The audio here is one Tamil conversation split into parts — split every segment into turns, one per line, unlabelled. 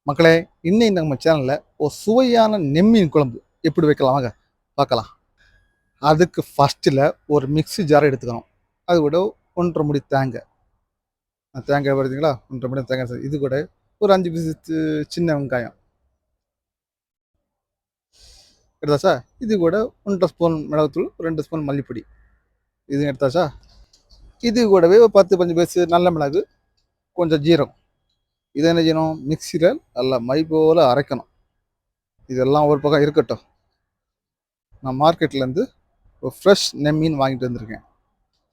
மக்களே, இன்னைக்கு நம்ம சேனல்ல ஒரு சுவையான நெம்மீன் குழம்பு எப்படி வைக்கலாம் வாங்க பார்க்கலாம். அதுக்கு ஃபர்ஸ்ட்டில் ஒரு மிக்ஸி ஜார் எடுத்துக்கணும். அது கூட 1 1/2 முடி தேங்காய். தேங்காய் பார்த்தீங்களா? 1 1/2 முடி தேங்காய். இது கூட ஒரு 5 பீஸ் சின்ன வெங்காயம் எடுத்தாச்சா? இது கூட 1 1/2 ஸ்பூன் மிளகுத்தூள், 2 ஸ்பூன் மல்லிப்பொடி இது எடுத்தாச்சா? இது கூடவே ஒரு 10 15 பீஸ் நல்ல மிளகு, கொஞ்சம் ஜீரகம். இதை என்ன செய்யணும்? மிக்ஸியில் நல்லா மை போல் அரைக்கணும். இதெல்லாம் ஒரு பக்கம் இருக்கட்டும். நான் மார்க்கெட்லேருந்து ஒரு ஃப்ரெஷ் நெம்மீன் வாங்கிட்டு வந்திருக்கேன்.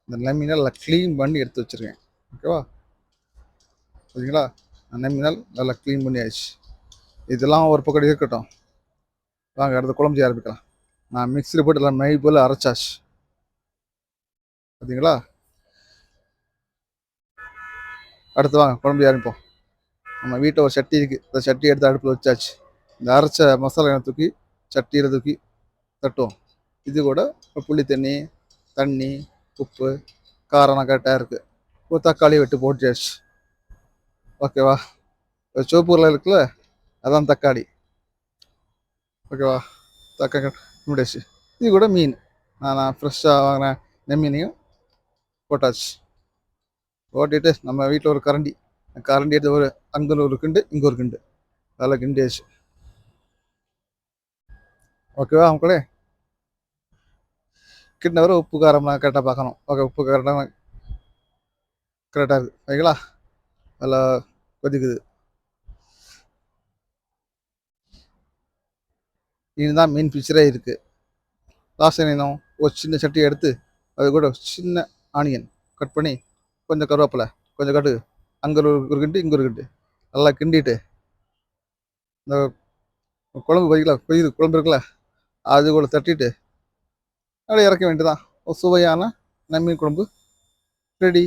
இந்த நெம்மீனை நல்லா க்ளீன் பண்ணி எடுத்து வச்சுருக்கேன். ஓகேவா? சரிங்களா? நெம்மீனால் நல்லா க்ளீன் பண்ணி ஆயிடுச்சு. இதெல்லாம் ஒரு பக்கம் இருக்கட்டும். வாங்க அடுத்த குழம்பு செய்ய ஆரம்பிக்கலாம். நான் மிக்ஸியில் போட்டு எல்லாம் மை போல் அரைச்சாச்சு. பார்த்தீங்களா? அடுத்து வாங்க குழம்பு ஆரம்பிப்போம். நம்ம வீட்டில் ஒரு சட்டி இருக்குது. அந்த சட்டி எடுத்து அடுப்பில் வச்சாச்சு. இந்த அரைச்ச மசாலா தூக்கி சட்டியில் தூக்கி தட்டுவோம். இது கூட புளி தண்ணி, உப்பு, காரம் கரெக்டாக இருக்குது. ஒரு தக்காளி வெட்டு போட்டாச்சு. ஓகேவா? சிவப்பு உருளை இருக்குல்ல, அதான் தக்காளி. ஓகேவா? தக்காளி முடியாச்சு. இது கூட மீன் நான் ஃப்ரெஷ்ஷாக வாங்கின நெம்மீனையும் போட்டாச்சு. ஓட்டிட்டு நம்ம வீட்டில் ஒரு கரண்டி எடுத்து ஒரு அங்கே ஒரு கிண்டு, இங்கே ஒரு கிண்டு, அதில் கிண்டியாச்சு. ஓகேவா? அவங்களே கிண்ட வர உப்பு காரம்லாம் கரெக்டாக பார்க்கணும். ஓகே, உப்பு கரெக்டாக இருக்குது. ஓகேங்களா? அதில் கொதிக்குது. இதுதான் மீன் பிக்சரே இருக்குது. லாஸ்ட் என்ன ஒரு சின்ன சட்டியை எடுத்து அது கூட சின்ன ஆனியன் கட் பண்ணி, கொஞ்சம் கருவேப்பிலை, கொஞ்சம் கடுகு, அங்கே ஒரு கிண்டு, இங்கே ஒரு கிண்டு, நல்லா கிண்டிட்டு இந்த குழம்பு கொதிக்குது குழம்பு இருக்குல்ல, அது கூட தட்டிட்டு அப்படியே இறக்க வேண்டியதான். ஒரு சுவையான நெம்மீன் குழம்பு ரெடி.